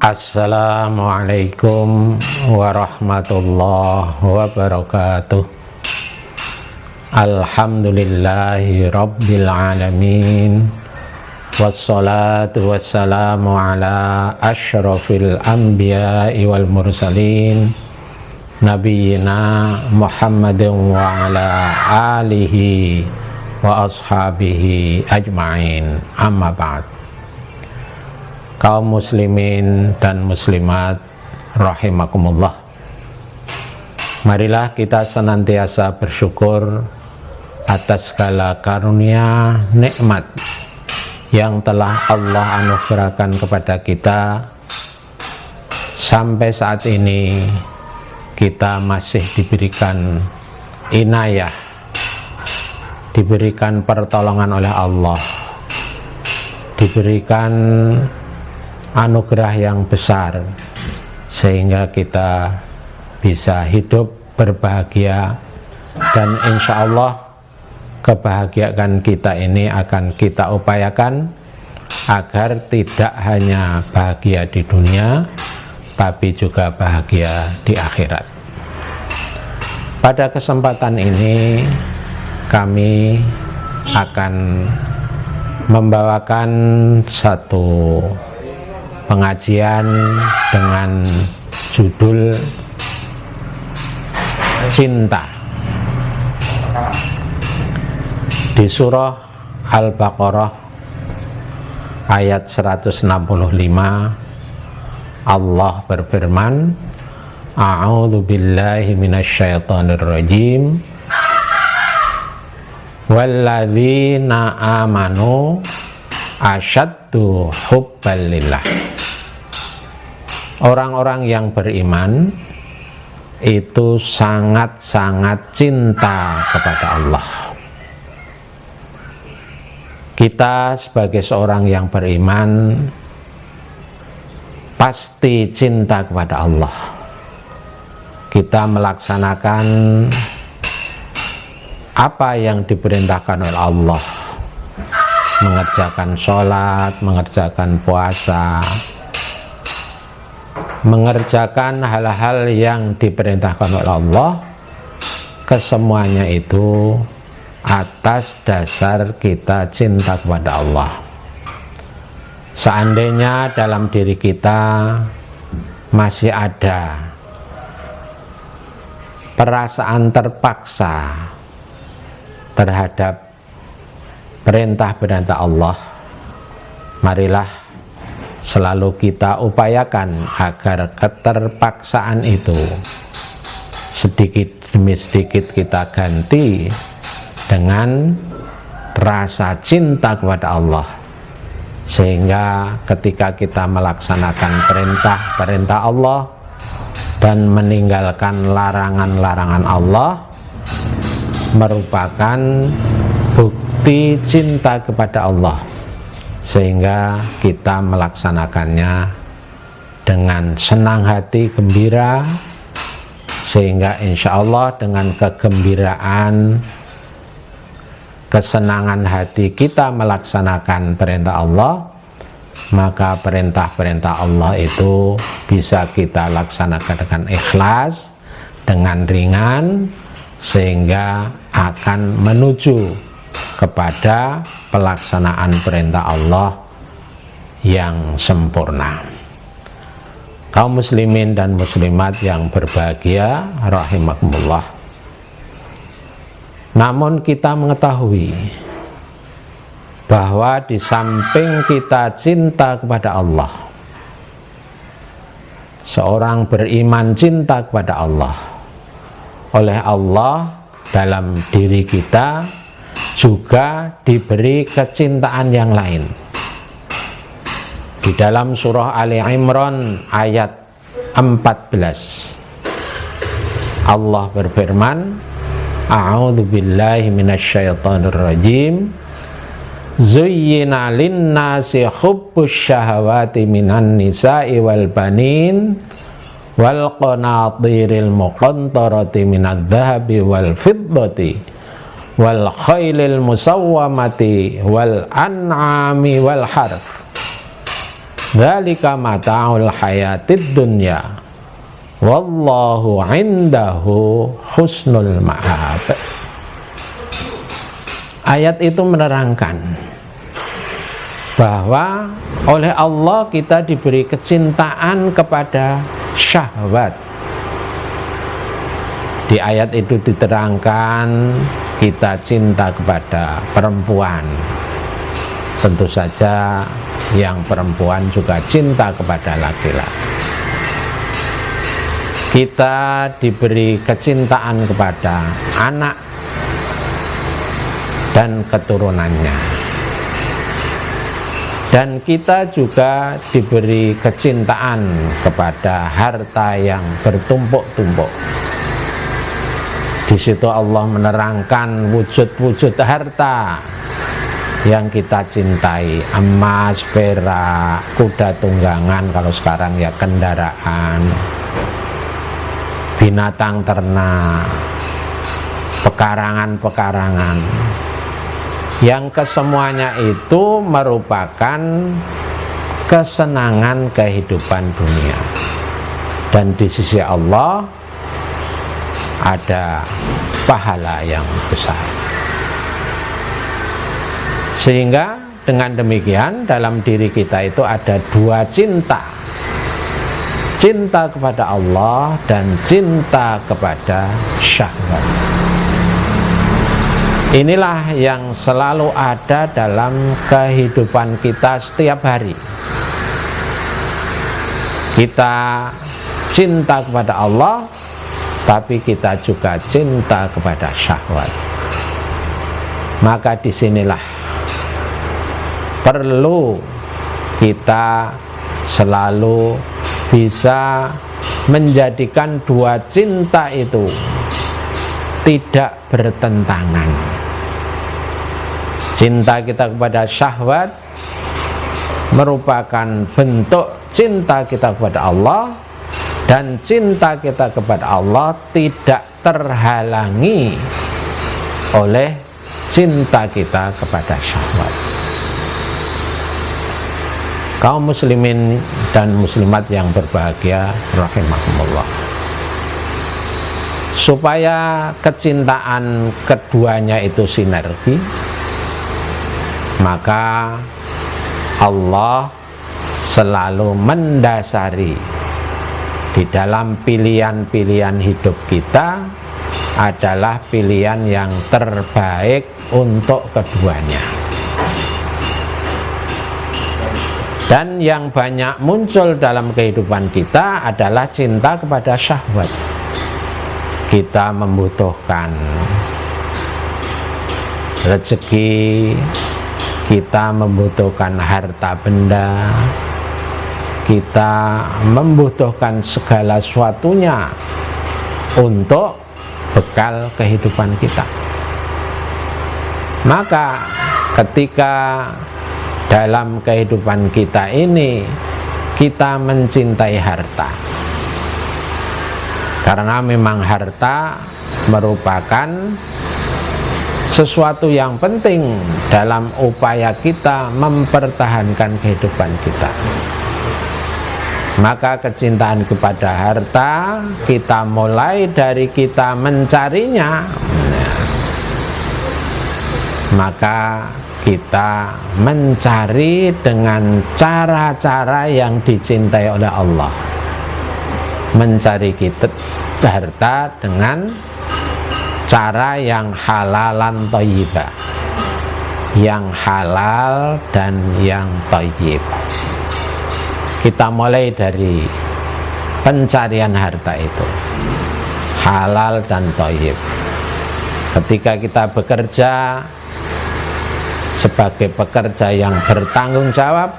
Assalamualaikum warahmatullahi wabarakatuh. Alhamdulillahi rabbil alamin. Wassalatu wassalamu ala asyrafil anbiya'i wal mursalin, nabiyyina Muhammadin wa ala alihi wa ashabihi ajma'in. Amma ba'd. Kaum muslimin dan muslimat rahimakumullah, marilah kita senantiasa bersyukur atas segala karunia nikmat yang telah Allah anugerahkan kepada kita. Sampai saat ini kita masih diberikan inayah, diberikan pertolongan oleh Allah, diberikan anugerah yang besar sehingga kita bisa hidup berbahagia, dan insya Allah kebahagiaan kita ini akan kita upayakan agar tidak hanya bahagia di dunia tapi juga bahagia di akhirat. Pada kesempatan ini kami akan membawakan satu pengajian dengan judul Cinta. Di surah Al-Baqarah ayat 165 Allah berfirman, A'udzu billahi minasyaitonir rajim. Walladzina amanu asyaddu hubbalillah. Orang-orang yang beriman itu sangat-sangat cinta kepada Allah. Kita sebagai seorang yang beriman pasti cinta kepada Allah. Kita melaksanakan apa yang diperintahkan oleh Allah, mengerjakan sholat, mengerjakan puasa, mengerjakan hal-hal yang diperintahkan oleh Allah. Kesemuanya itu atas dasar kita cinta kepada Allah. Seandainya dalam diri kita masih ada perasaan terpaksa terhadap perintah-perintah Allah, marilah selalu kita upayakan agar keterpaksaan itu sedikit demi sedikit kita ganti dengan rasa cinta kepada Allah, sehingga ketika kita melaksanakan perintah-perintah Allah dan meninggalkan larangan-larangan Allah merupakan bukti cinta kepada Allah, sehingga kita melaksanakannya dengan senang hati, gembira, sehingga insya Allah dengan kegembiraan, kesenangan hati kita melaksanakan perintah Allah, maka perintah-perintah Allah itu bisa kita laksanakan dengan ikhlas, dengan ringan, sehingga akan menuju kepada pelaksanaan perintah Allah yang sempurna. Kaum muslimin dan muslimat yang berbahagia rahimakumullah, namun kita mengetahui bahwa di samping kita cinta kepada Allah, seorang beriman cinta kepada Allah, oleh Allah dalam diri kita juga diberi kecintaan yang lain. Di dalam surah Ali Imran ayat 14 Allah berfirman, A'udzu billahi minasyaitonir rajim. Zuyyina lin-nasi hubbus syahawati minan nisa'i wal banin wal qanatiril muqantarati minadh dhahabi wal fiddati wal khailil musawwamati wal an'ami wal harth dzalika mata'ul hayatid dunya wallahu indahu husnul ma'ab. Ayat itu menerangkan bahwa oleh Allah kita diberi kecintaan kepada syahwat. Di ayat itu diterangkan kita cinta kepada perempuan. Tentu saja yang perempuan juga cinta kepada laki-laki. Kita diberi kecintaan kepada anak dan keturunannya. Dan kita juga diberi kecintaan kepada harta yang bertumpuk-tumpuk. Di situ Allah menerangkan wujud-wujud harta yang kita cintai, emas, perak, kuda tunggangan, kalau sekarang ya kendaraan, binatang ternak, pekarangan-pekarangan, yang kesemuanya itu merupakan kesenangan kehidupan dunia, dan di sisi Allah ada pahala yang besar. Sehingga dengan demikian dalam diri kita itu ada dua cinta, cinta kepada Allah dan cinta kepada syahwat. Inilah yang selalu ada dalam kehidupan kita setiap hari. Kita cinta kepada Allah, tapi kita juga cinta kepada syahwat. Maka disinilah perlu kita selalu bisa menjadikan dua cinta itu tidak bertentangan. Cinta kita kepada syahwat merupakan bentuk cinta kita kepada Allah, dan cinta kita kepada Allah tidak terhalangi oleh cinta kita kepada syahwat. Kaum muslimin dan muslimat yang berbahagia rahimahumullah, supaya kecintaan keduanya itu sinergi, maka Allah selalu mendasari di dalam pilihan-pilihan hidup kita adalah pilihan yang terbaik untuk keduanya. Dan yang banyak muncul dalam kehidupan kita adalah cinta kepada syahwat. Kita membutuhkan rezeki, kita membutuhkan harta benda, kita membutuhkan segala sesuatunya untuk bekal kehidupan kita. Maka ketika dalam kehidupan kita ini kita mencintai harta, karena memang harta merupakan sesuatu yang penting dalam upaya kita mempertahankan kehidupan kita. Maka kecintaan kepada harta kita mulai dari kita mencarinya, maka kita mencari dengan cara-cara yang dicintai oleh Allah. Mencari kita harta dengan cara yang halalan thayyibah, yang halal dan yang thayyib. Kita mulai dari pencarian harta itu halal dan thayyib. Ketika kita bekerja sebagai pekerja yang bertanggung jawab,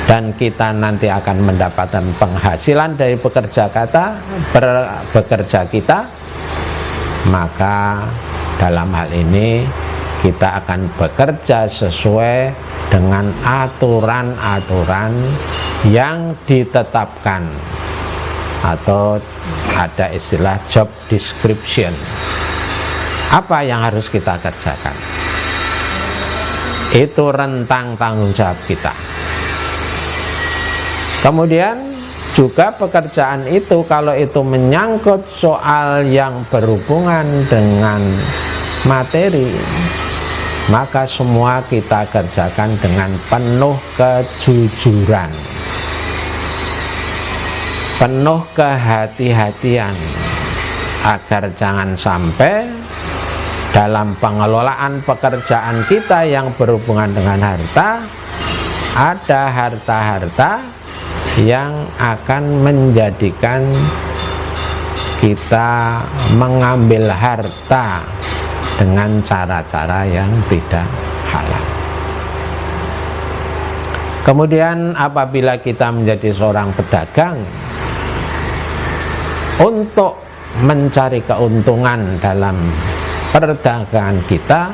dan kita nanti akan mendapatkan penghasilan dari bekerja kita, maka dalam hal ini kita akan bekerja sesuai dengan aturan-aturan yang ditetapkan, atau ada istilah job description. Apa yang harus kita kerjakan? Itu rentang tanggung jawab kita. Kemudian juga pekerjaan itu kalau itu menyangkut soal yang berhubungan dengan materi, maka semua kita kerjakan dengan penuh kejujuran, penuh kehati-hatian, agar jangan sampai dalam pengelolaan pekerjaan kita yang berhubungan dengan harta, ada harta-harta yang akan menjadikan kita mengambil harta dengan cara-cara yang tidak halal. Kemudian apabila kita menjadi seorang pedagang, untuk mencari keuntungan dalam perdagangan kita,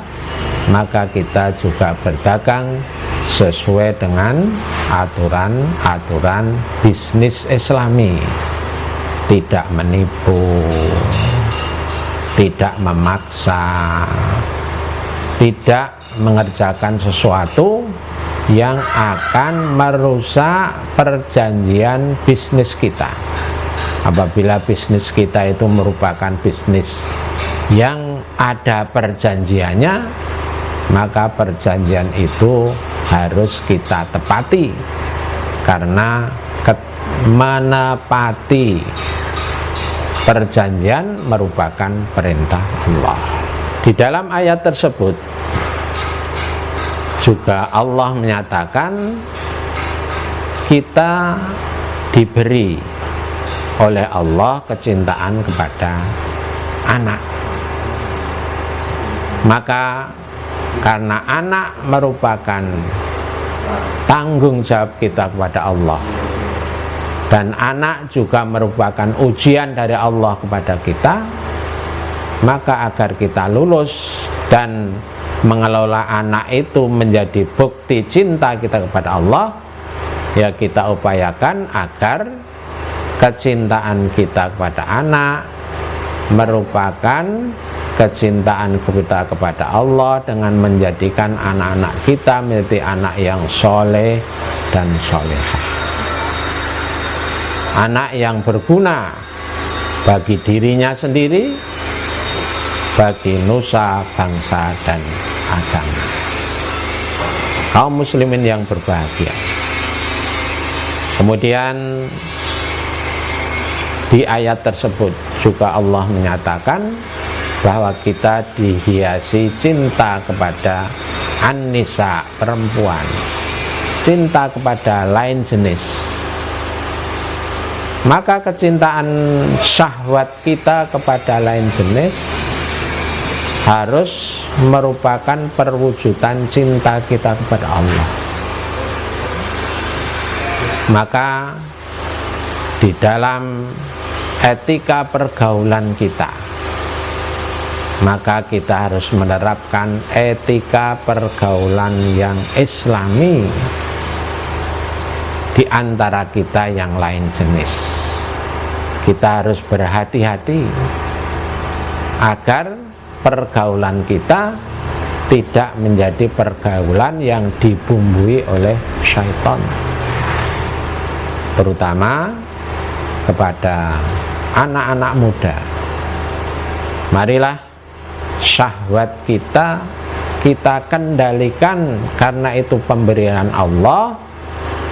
maka kita juga berdagang sesuai dengan aturan-aturan bisnis Islami, tidak menipu, tidak memaksa, tidak mengerjakan sesuatu yang akan merusak perjanjian bisnis kita. Apabila bisnis kita itu merupakan bisnis yang ada perjanjiannya, maka perjanjian itu harus kita tepati, karena menepati perjanjian merupakan perintah Allah. Di dalam ayat tersebut juga Allah menyatakan kita diberi oleh Allah kecintaan kepada anak. Maka karena anak merupakan tanggung jawab kita kepada Allah, dan anak juga merupakan ujian dari Allah kepada kita, maka agar kita lulus dan mengelola anak itu menjadi bukti cinta kita kepada Allah, ya kita upayakan agar kecintaan kita kepada anak merupakan kecintaan kita kepada Allah dengan menjadikan anak-anak kita menjadi anak yang soleh dan solehah, anak yang berguna bagi dirinya sendiri, bagi nusa, bangsa, dan agama. Kaum muslimin yang berbahagia. Kemudian di ayat tersebut juga Allah menyatakan bahwa kita dihiasi cinta kepada an-nisa, perempuan, cinta kepada lain jenis. Maka kecintaan syahwat kita kepada lain jenis harus merupakan perwujudan cinta kita kepada Allah. Maka di dalam etika pergaulan kita, maka kita harus menerapkan etika pergaulan yang islami di antara kita yang lain jenis. Kita harus berhati-hati agar pergaulan kita tidak menjadi pergaulan yang dibumbui oleh syaitan, terutama kepada anak-anak muda. Marilah syahwat kita kendalikan, karena itu pemberian Allah,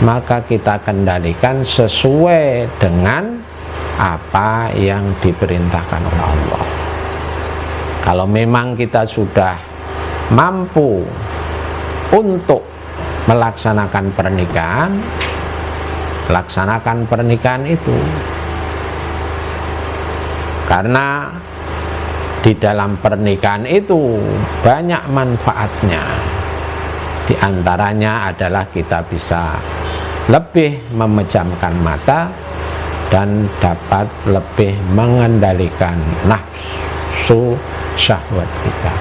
maka kita kendalikan sesuai dengan apa yang diperintahkan oleh Allah. Kalau memang kita sudah mampu untuk melaksanakan pernikahan, laksanakan pernikahan itu, karena di dalam pernikahan itu banyak manfaatnya. Di antaranya adalah kita bisa lebih memejamkan mata dan dapat lebih mengendalikan nafsu syahwat kita.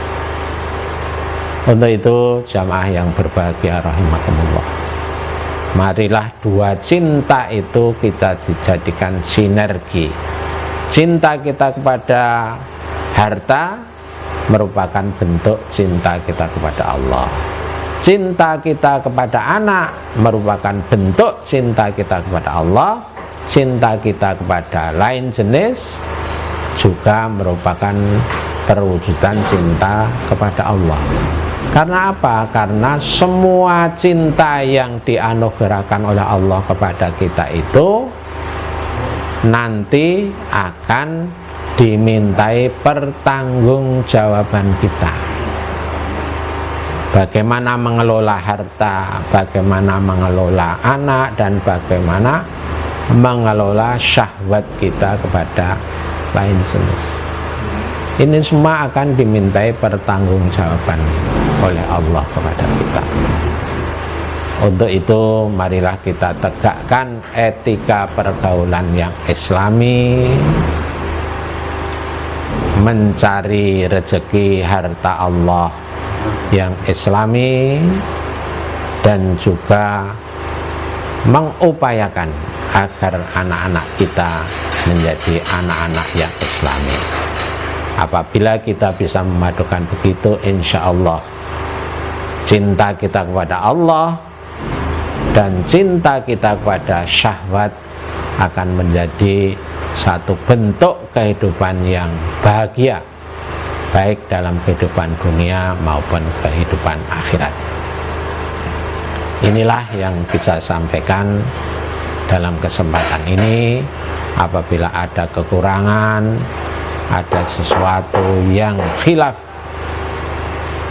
Untuk itu jamaah yang berbahagia rahimakumullah, marilah dua cinta itu kita dijadikan sinergi. Cinta kita kepada harta merupakan bentuk cinta kita kepada Allah. cinta kita kepada anak merupakan bentuk cinta kita kepada Allah, cinta kita kepada lain jenis juga merupakan perwujudan cinta kepada Allah. Karena apa? Karena semua cinta yang dianugerahkan oleh Allah kepada kita itu nanti akan dimintai pertanggungjawaban kita. Bagaimana mengelola harta, bagaimana mengelola anak, dan bagaimana mengelola syahwat kita kepada lain jenis. Ini semua akan dimintai pertanggungjawaban oleh Allah kepada kita. Untuk itu marilah kita tegakkan etika pergaulan yang islami, mencari rezeki harta Allah yang islami, dan juga mengupayakan agar anak-anak kita menjadi anak-anak yang islami. Apabila kita bisa memadukan begitu, insya Allah cinta kita kepada Allah dan cinta kita kepada syahwat akan menjadi satu bentuk kehidupan yang bahagia, baik dalam kehidupan dunia maupun kehidupan akhirat. Inilah yang bisa sampaikan dalam kesempatan ini. Apabila ada kekurangan, ada sesuatu yang khilaf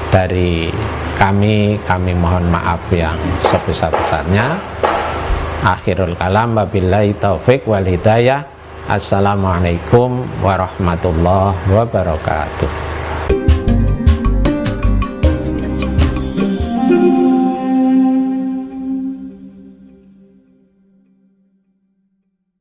dari kami mohon maaf yang sebesar-besarnya. Akhirul kalam, wabillahi taufik wal hidayah. Assalamualaikum warahmatullahi wabarakatuh.